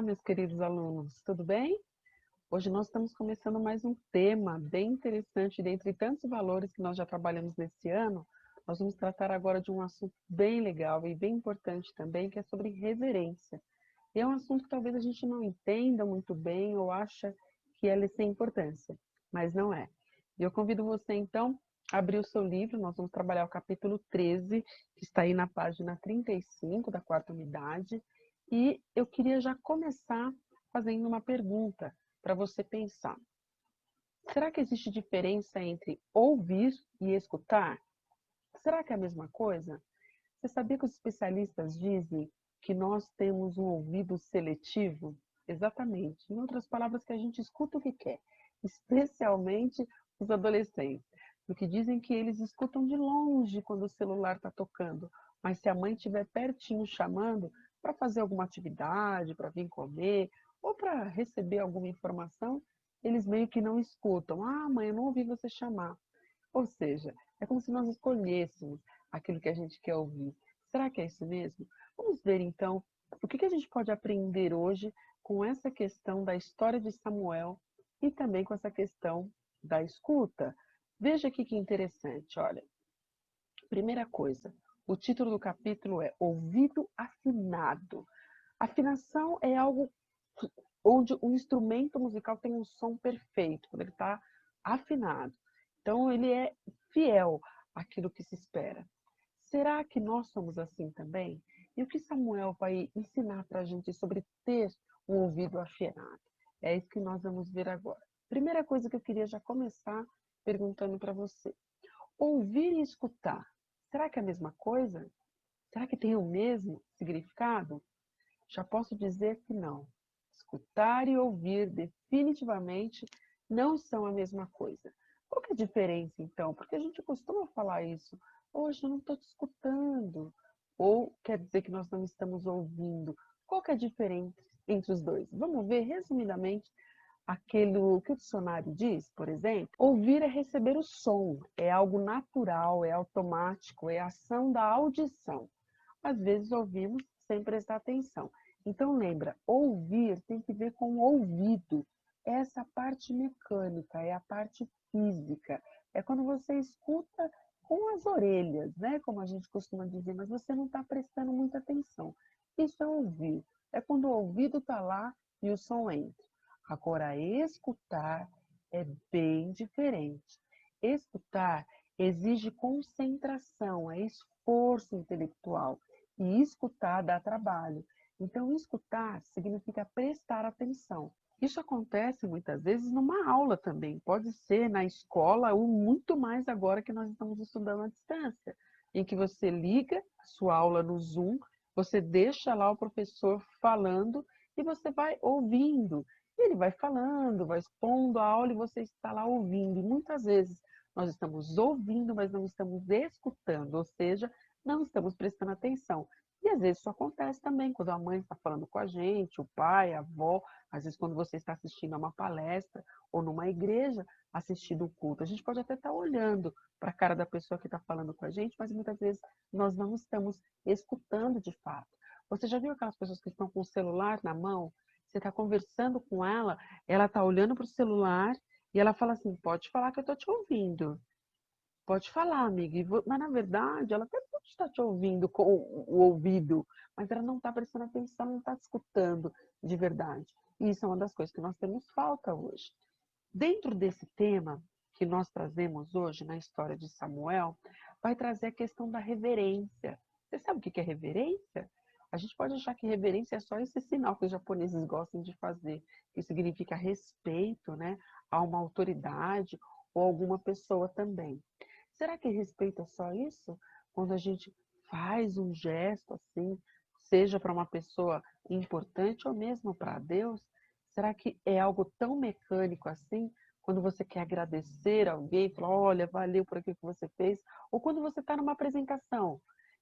meus queridos alunos, tudo bem? Hoje nós estamos começando mais um tema bem interessante, dentre tantos valores que nós já trabalhamos nesse ano, nós vamos tratar agora de um assunto bem legal e bem importante também, que é sobre reverência. E é um assunto que talvez a gente não entenda muito bem ou acha que é sem importância, mas não é. E eu convido você, então, a abrir o seu livro, nós vamos trabalhar o capítulo 13, que está aí na página 35 da quarta unidade, e eu queria já começar fazendo uma pergunta para você pensar. Será que existe diferença entre ouvir e escutar? Será que é a mesma coisa? Você sabia que os especialistas dizem que nós temos um ouvido seletivo? Exatamente. Em outras palavras, que a gente escuta o que quer, especialmente os adolescentes. Porque dizem que eles escutam de longe quando o celular está tocando, mas se a mãe estiver pertinho chamando para fazer alguma atividade, para vir comer, ou para receber alguma informação, eles meio que não escutam. Ah, mãe, eu não ouvi você chamar. Ou seja, é como se nós escolhêssemos aquilo que a gente quer ouvir. Será que é isso mesmo? Vamos ver então o que a gente pode aprender hoje com essa questão da história de Samuel e também com essa questão da escuta. Veja aqui que interessante, olha. Primeira coisa, o título do capítulo é Ouvido Afinado. Afinação é algo onde o instrumento musical tem um som perfeito, quando ele está afinado. Então, ele é fiel àquilo que se espera. Será que nós somos assim também? E o que Samuel vai ensinar para a gente sobre ter um ouvido afinado? É isso que nós vamos ver agora. Primeira coisa que eu queria já começar perguntando para você. Ouvir e escutar, será que é a mesma coisa? Será que tem o mesmo significado? Já posso dizer que não. Escutar e ouvir definitivamente não são a mesma coisa. Qual que é a diferença, então? Porque a gente costuma falar isso. Hoje eu não estou te escutando. Ou quer dizer que nós não estamos ouvindo. Qual que é a diferença entre os dois? Vamos ver resumidamente aquilo que o dicionário diz, por exemplo. Ouvir é receber o som, é algo natural, é automático, é ação da audição. Às vezes ouvimos sem prestar atenção. Então lembra, ouvir tem que ver com o ouvido. Essa parte mecânica, é a parte física. É quando você escuta com as orelhas, né? Como a gente costuma dizer, mas você não está prestando muita atenção. Isso é ouvir. É quando o ouvido está lá e o som entra. Agora, escutar é bem diferente. Escutar exige concentração, é esforço intelectual. E escutar dá trabalho. Então, escutar significa prestar atenção. Isso acontece muitas vezes numa aula também. Pode ser na escola ou muito mais agora que nós estamos estudando à distância, em que você liga a sua aula no Zoom, você deixa lá o professor falando e você vai ouvindo. Ele vai falando, vai expondo a aula e você está lá ouvindo. E muitas vezes nós estamos ouvindo, mas não estamos escutando, ou seja, não estamos prestando atenção. E às vezes isso acontece também quando a mãe está falando com a gente, o pai, a avó, às vezes quando você está assistindo a uma palestra ou numa igreja assistindo o culto. A gente pode até estar olhando para a cara da pessoa que está falando com a gente, mas muitas vezes nós não estamos escutando de fato. Você já viu aquelas pessoas que estão com o celular na mão? Você está conversando com ela está olhando para o celular e ela fala assim, pode falar que eu estou te ouvindo. Pode falar, amiga. Mas, na verdade, ela até pode estar te ouvindo com o ouvido, mas ela não está prestando atenção, não está te escutando de verdade. E isso é uma das coisas que nós temos falta hoje. Dentro desse tema que nós trazemos hoje na história de Samuel, vai trazer a questão da reverência. Você sabe o que é reverência? A gente pode achar que reverência é só esse sinal que os japoneses gostam de fazer, que significa respeito, né, a uma autoridade ou alguma pessoa também. Será que respeito é só isso? Quando a gente faz um gesto assim, seja para uma pessoa importante ou mesmo para Deus, será que é algo tão mecânico assim? Quando você quer agradecer alguém, falar, olha, valeu por aquilo que você fez, ou quando você está numa apresentação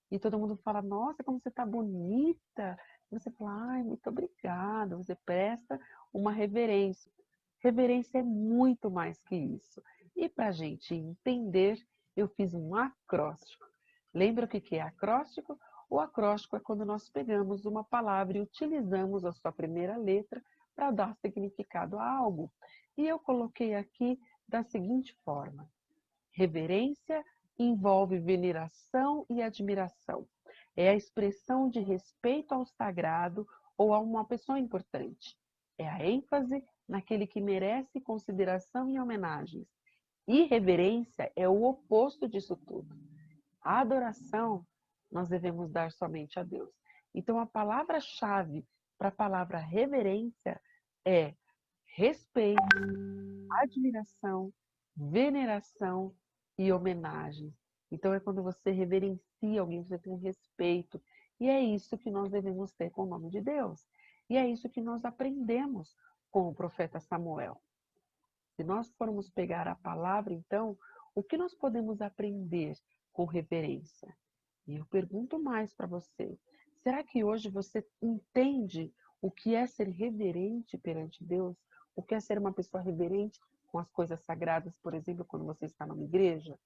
e todo mundo fala, nossa, como você está bonita, você fala, ai, muito obrigada, você presta uma reverência. Reverência é muito mais que isso. E para a gente entender, eu fiz um acróstico. Lembra o que é acróstico? O acróstico é quando nós pegamos uma palavra e utilizamos a sua primeira letra para dar significado a algo. E eu coloquei aqui da seguinte forma: reverência envolve veneração e admiração. É a expressão de respeito ao sagrado ou a uma pessoa importante. É a ênfase naquele que merece consideração e homenagens. Irreverência é o oposto disso tudo. A adoração nós devemos dar somente a Deus. Então, a palavra-chave para a palavra reverência é respeito, admiração, veneração e homenagem. Então, é quando você reverencia alguém, você tem um respeito. E é isso que nós devemos ter com o nome de Deus. E é isso que nós aprendemos com o profeta Samuel. Se nós formos pegar a palavra, então, o que nós podemos aprender com reverência? E eu pergunto mais para você: será que hoje você entende o que é ser reverente perante Deus? O que é ser uma pessoa reverente com as coisas sagradas, por exemplo, quando você está numa igreja?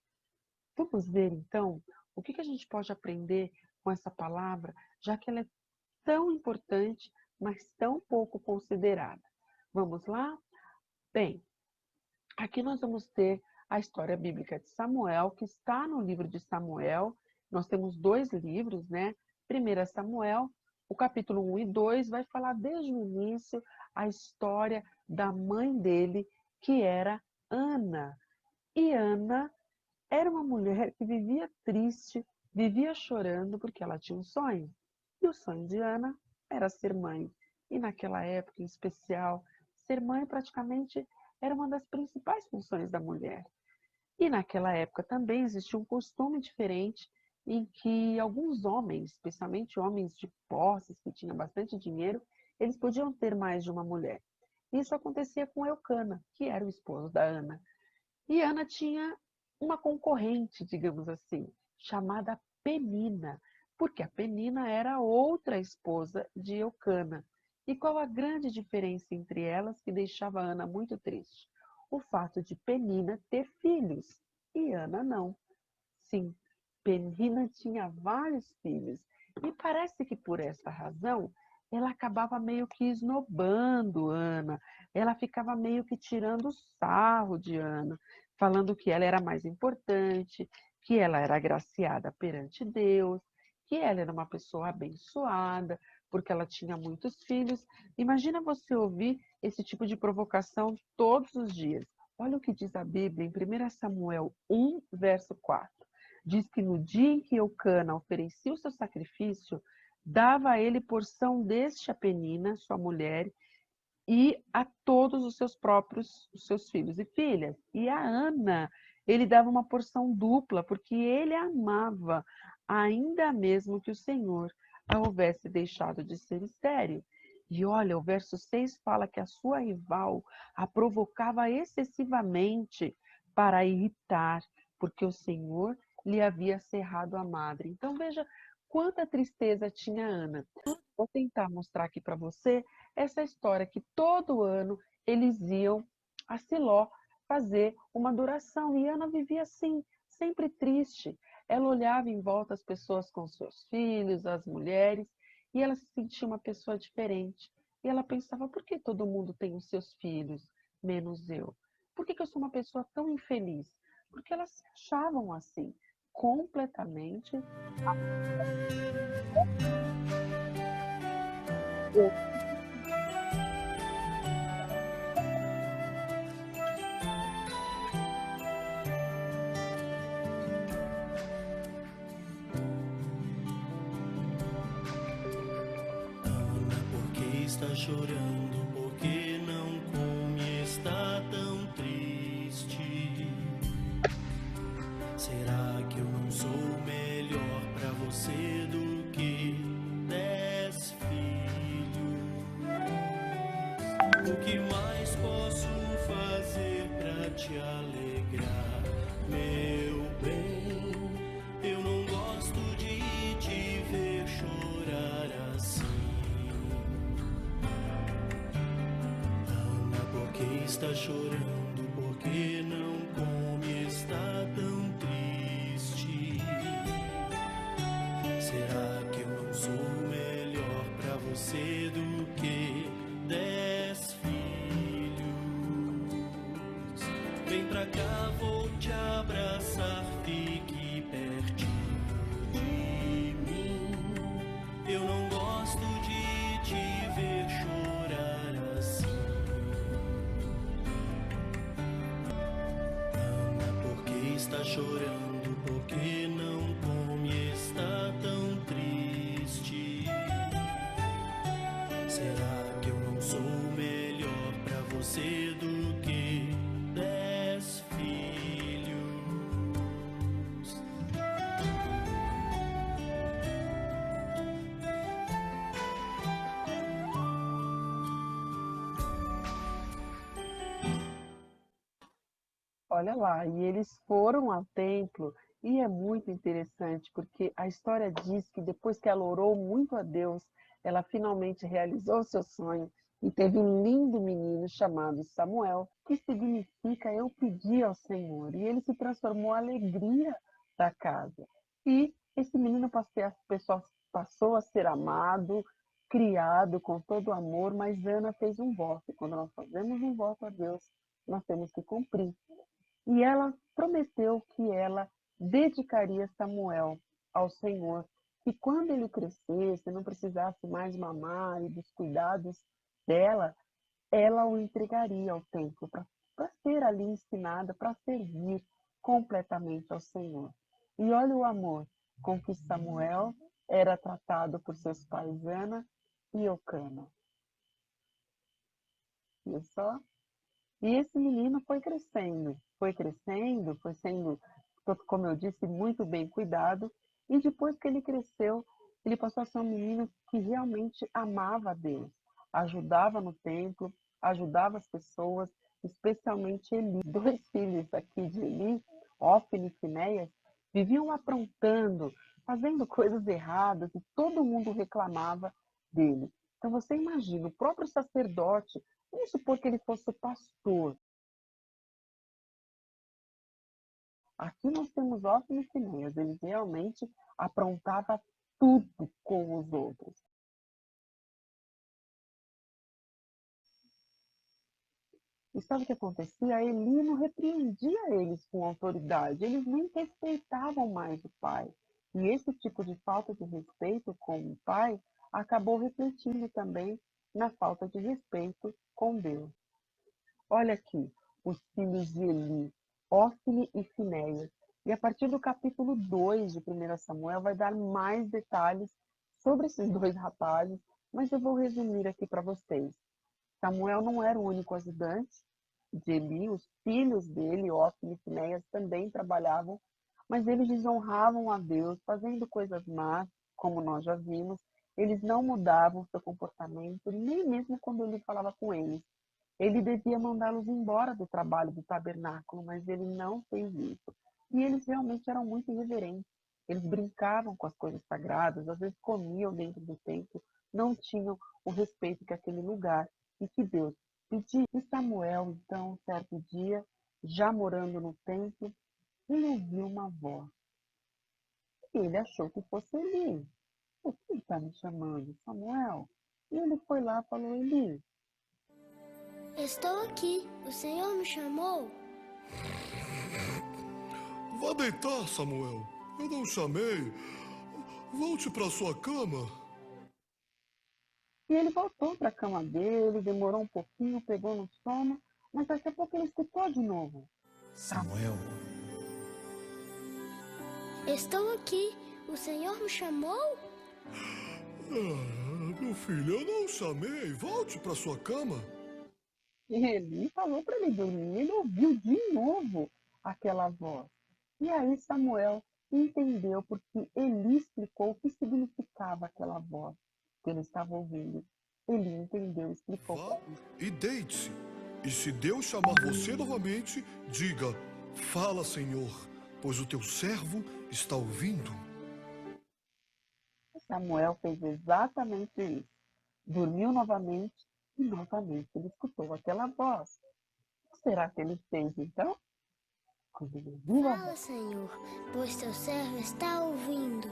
Vamos ver, então, o que a gente pode aprender com essa palavra, já que ela é tão importante, mas tão pouco considerada. Vamos lá? Bem, aqui nós vamos ter a história bíblica de Samuel, que está no livro de Samuel. Nós temos 2 livros, né? 1 Samuel, o capítulo 1 e 2, vai falar desde o início a história da mãe dele, que era Ana. E Ana era uma mulher que vivia triste, vivia chorando porque ela tinha um sonho. E o sonho de Ana era ser mãe. E naquela época, em especial, ser mãe praticamente era uma das principais funções da mulher. E naquela época também existia um costume diferente em que alguns homens, especialmente homens de posses, que tinham bastante dinheiro, eles podiam ter mais de uma mulher. Isso acontecia com Eucana, que era o esposo da Ana. E Ana tinha uma concorrente, digamos assim, chamada Penina, porque a Penina era outra esposa de Eucana. E qual a grande diferença entre elas que deixava Ana muito triste? O fato de Penina ter filhos e Ana não. Sim, Penina tinha vários filhos e parece que por essa razão ela acabava meio que esnobando Ana, ela ficava meio que tirando sarro de Ana, falando que ela era mais importante, que ela era agraciada perante Deus, que ela era uma pessoa abençoada, porque ela tinha muitos filhos. Imagina você ouvir esse tipo de provocação todos os dias. Olha o que diz a Bíblia em 1 Samuel 1, verso 4. Diz que no dia em que Eucana oferecia o seu sacrifício, dava a ele porção deste a Penina, sua mulher, e a todos os seus filhos e filhas. E a Ana, ele dava uma porção dupla, porque ele a amava, ainda mesmo que o Senhor a houvesse deixado de ser estéril. E olha, o verso 6 fala que a sua rival a provocava excessivamente para irritar, porque o Senhor lhe havia cerrado a madre. Então veja quanta tristeza tinha Ana. Vou tentar mostrar aqui para você essa história que todo ano eles iam a Siló fazer uma adoração. E Ana vivia assim, sempre triste. Ela olhava em volta as pessoas com seus filhos, as mulheres, e ela se sentia uma pessoa diferente. E ela pensava: por que todo mundo tem os seus filhos, menos eu? Por que eu sou uma pessoa tão infeliz? Porque elas se achavam assim, completamente. Por que está chorando? Por que não come? Está tão triste. Será que eu não sou melhor pra você do que 10 filhos? O que mais posso fazer pra te alegrar, meu bem? Eu não gosto de te ver chorar assim. Ana, por que está chorando? Por que não come? Está tão triste. Será que já vou te abraçar, fique pertinho de mim. Eu não gosto de te ver chorar assim. Ana, por que está chorando? Por que não come? Está tão triste. Será que eu não sou melhor pra você do que 10 filhos? Olha lá, e eles foram ao templo, e é muito interessante, porque a história diz que depois que ela orou muito a Deus, ela finalmente realizou seu sonho e teve um lindo menino chamado Samuel, que significa eu pedi ao Senhor, e ele se transformou a alegria da casa. E esse menino passou a ser amado, criado com todo amor, mas Ana fez um voto, e quando nós fazemos um voto a Deus, nós temos que cumprir. E ela prometeu que ela dedicaria Samuel ao Senhor, que quando ele crescesse, não precisasse mais mamar e dos cuidados dela, ela o entregaria ao templo para ser ali ensinada, para servir completamente ao Senhor. E olha o amor com que Samuel era tratado por seus pais Ana e Eucana. Viu só? E esse menino foi sendo, como eu disse, muito bem cuidado. E depois que ele cresceu, ele passou a ser um menino que realmente amava a Deus, ajudava no templo, ajudava as pessoas, especialmente Eli. Dois filhos aqui de Eli, Hófni e Finéias, viviam aprontando, fazendo coisas erradas e todo mundo reclamava dele. Então você imagina, o próprio sacerdote, vamos supor que ele fosse o pastor. Aqui nós temos Hófni e Finéias, eles realmente aprontavam tudo com os outros. E sabe o que acontecia? Eli não repreendia eles com autoridade, eles nem respeitavam mais o pai. E esse tipo de falta de respeito com o pai acabou refletindo também na falta de respeito com Deus. Olha aqui, os filhos de Eli, Hófni e Finéias. E a partir do capítulo 2 de 1 Samuel vai dar mais detalhes sobre esses dois rapazes, mas eu vou resumir aqui para vocês. Samuel não era o único ajudante de Eli, os filhos dele, Hófni e Finéias, também trabalhavam, mas eles desonravam a Deus, fazendo coisas más, como nós já vimos. Eles não mudavam seu comportamento, nem mesmo quando ele falava com eles. Ele devia mandá-los embora do trabalho do tabernáculo, mas ele não fez isso. E eles realmente eram muito irreverentes. Eles brincavam com as coisas sagradas, às vezes comiam dentro do templo, não tinham o respeito que aquele lugar e que Deus pedia. E Samuel, então, certo dia, já morando no templo, ele ouviu uma voz. E ele achou que fosse Eli. O que está me chamando, Samuel? E ele foi lá e falou, Eli, estou aqui. O Senhor me chamou? Vá deitar, Samuel. Eu não chamei. Volte para sua cama. E ele voltou para a cama dele, demorou um pouquinho, pegou no sono, mas daqui a pouco ele escutou de novo. Samuel, Estou aqui. O Senhor me chamou? Meu filho, eu não chamei. Volte para sua cama. E ele falou para ele dormir, ele ouviu de novo aquela voz. E aí Samuel entendeu, porque Eli explicou o que significava aquela voz que ele estava ouvindo. Eli entendeu, explicou Vá para ele. e deite-se. E se Deus chamar você novamente, diga: fala, Senhor, pois o teu servo está ouvindo. Samuel fez exatamente isso. Dormiu novamente e novamente ele escutou aquela voz. O que será que ele fez então? Quando ele ouviu a Fala, voz, Senhor, pois teu servo está ouvindo.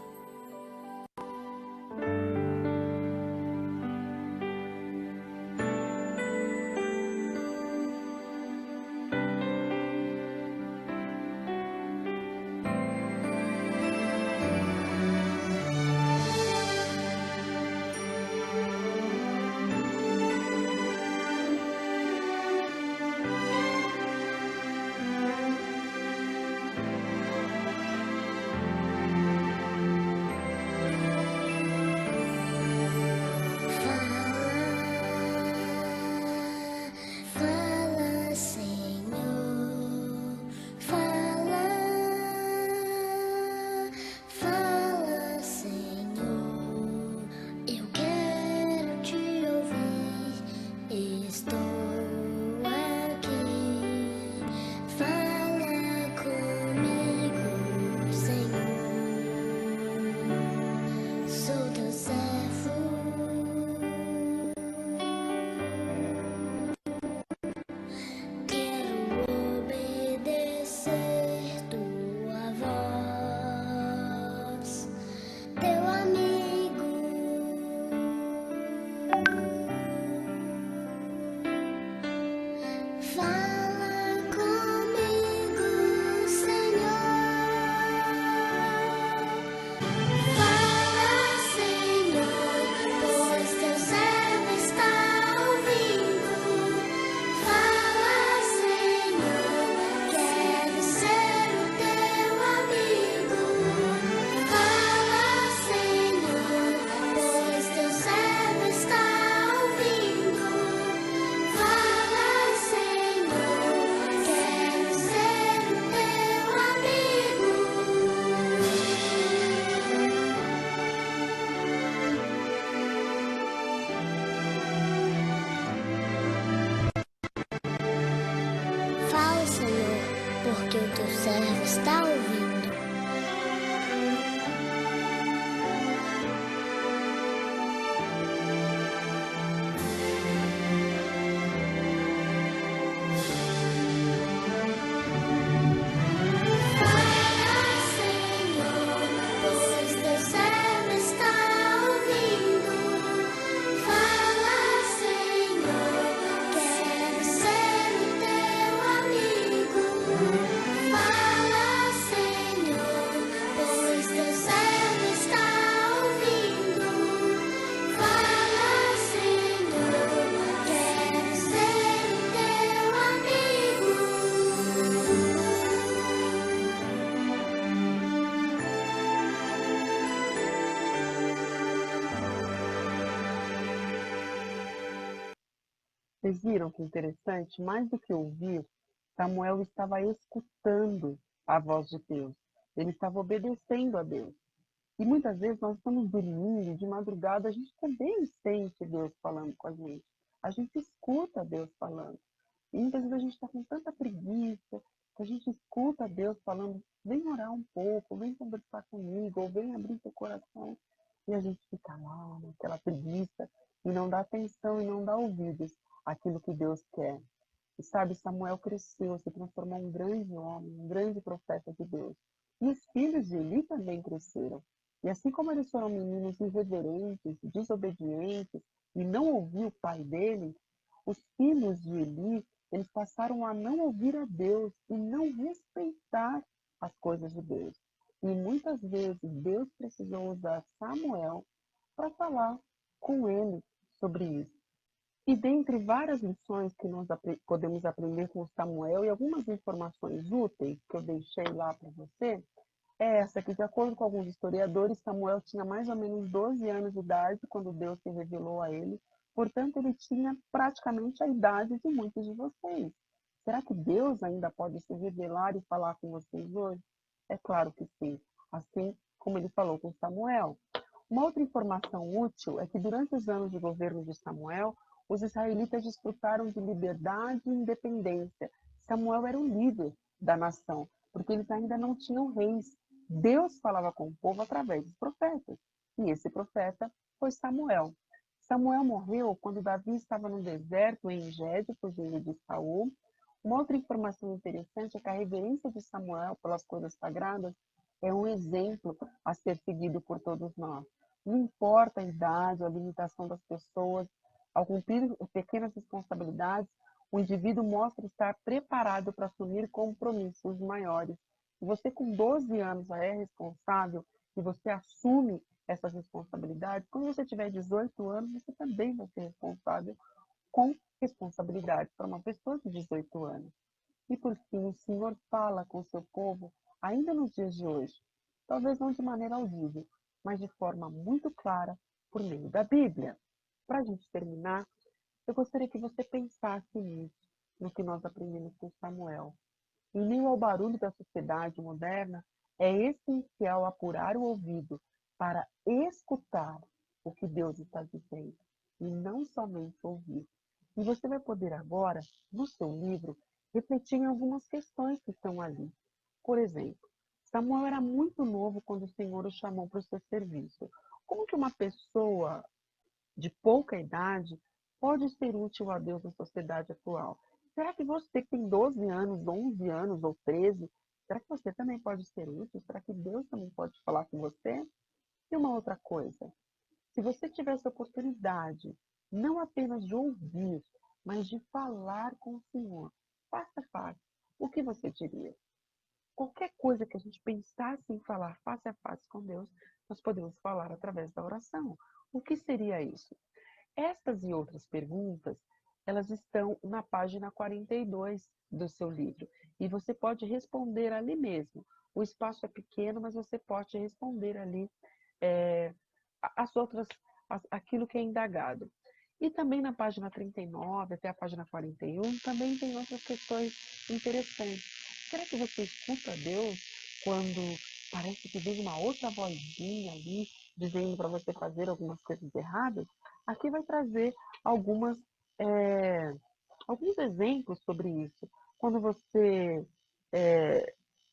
o teu servo está ouvindo. Vocês viram que interessante? Mais do que ouvir, Samuel estava escutando a voz de Deus. Ele estava obedecendo a Deus. E muitas vezes nós estamos dormindo, de madrugada, a gente também sente Deus falando com a gente. A gente escuta Deus falando. E muitas vezes a gente está com tanta preguiça, que a gente escuta Deus falando, vem orar um pouco, vem conversar comigo, ou vem abrir seu coração. E a gente fica lá, naquela preguiça, e não dá atenção e não dá ouvidos àquilo que Deus quer. E sabe, Samuel cresceu, se transformou em um grande homem, um grande profeta de Deus. E os filhos de Eli também cresceram. E assim como eles foram meninos irreverentes, desobedientes, e não ouviam o pai deles, os filhos de Eli, eles passaram a não ouvir a Deus e não respeitar as coisas de Deus. E muitas vezes Deus precisou usar Samuel para falar com ele sobre isso. E dentre várias lições que nós podemos aprender com Samuel e algumas informações úteis que eu deixei lá para você, é essa que, de acordo com alguns historiadores, Samuel tinha mais ou menos 12 anos de idade quando Deus se revelou a ele. Portanto, ele tinha praticamente a idade de muitos de vocês. Será que Deus ainda pode se revelar e falar com vocês hoje? É claro que sim, assim como ele falou com Samuel. Uma outra informação útil é que durante os anos de governo de Samuel, os israelitas desfrutaram de liberdade e independência. Samuel era o líder da nação, porque eles ainda não tinham reis. Deus falava com o povo através dos profetas. E esse profeta foi Samuel. Samuel morreu quando Davi estava no deserto em Engedi, fugindo de Saul. Uma outra informação interessante é que a reverência de Samuel pelas coisas sagradas é um exemplo a ser seguido por todos nós. Não importa a idade, a limitação das pessoas, ao cumprir pequenas responsabilidades, o indivíduo mostra estar preparado para assumir compromissos maiores. Se você com 12 anos já é responsável e você assume essas responsabilidades, quando você tiver 18 anos, você também vai ser responsável com responsabilidade para uma pessoa de 18 anos. E por fim, o Senhor fala com o seu povo ainda nos dias de hoje, talvez não de maneira audível, mas de forma muito clara por meio da Bíblia. Para a gente terminar, eu gostaria que você pensasse nisso, no que nós aprendemos com Samuel. Em meio ao barulho da sociedade moderna, é essencial apurar o ouvido para escutar o que Deus está dizendo e não somente ouvir. E você vai poder agora, no seu livro, refletir em algumas questões que estão ali. Por exemplo, Samuel era muito novo quando o Senhor o chamou para o seu serviço. Como que uma pessoa de pouca idade pode ser útil a Deus na sociedade atual? Será que você que tem 12 anos, 11 anos ou 13, será que você também pode ser útil? Será que Deus também pode falar com você? E uma outra coisa, se você tivesse a oportunidade, não apenas de ouvir, mas de falar com o Senhor, face a face, o que você diria? Qualquer coisa que a gente pensasse em falar face a face com Deus, nós podemos falar através da oração. O que seria isso? Estas e outras perguntas, elas estão na página 42 do seu livro. E você pode responder ali mesmo. O espaço é pequeno, mas você pode responder ali aquilo que é indagado. E também na página 39 até a página 41, também tem outras questões interessantes. Será que você escuta Deus quando parece que vem uma outra vozinha ali dizendo para você fazer algumas coisas erradas? Aqui vai trazer alguns exemplos sobre isso. Quando você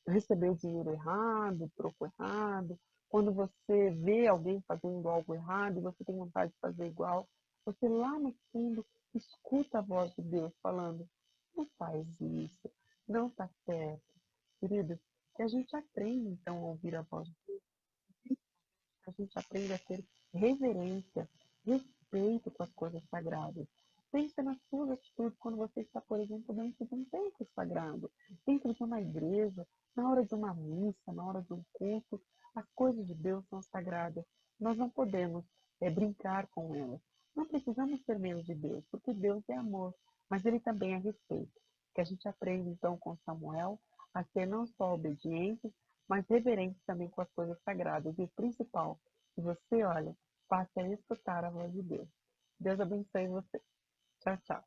receber o dinheiro errado, o troco errado, quando você vê alguém fazendo algo errado e você tem vontade de fazer igual, você lá no fundo escuta a voz de Deus falando, não faz isso, não está certo. Queridos, que a gente aprenda então a ouvir a voz de Deus, que a gente aprenda a ter reverência, respeito com as coisas sagradas. Pensa nas suas atitudes quando você está, por exemplo, dentro de um templo sagrado, dentro de uma igreja, na hora de uma missa, na hora de um culto. As coisas de Deus são sagradas. Nós não podemos brincar com elas. Não precisamos ter medo de Deus, porque Deus é amor, mas Ele também é respeito. Que a gente aprenda, então, com Samuel, a ser não só obedientes, mas reverentes também com as coisas sagradas. E o principal, que você, olha, passe a escutar a voz de Deus. Deus abençoe você. Tchau, tchau.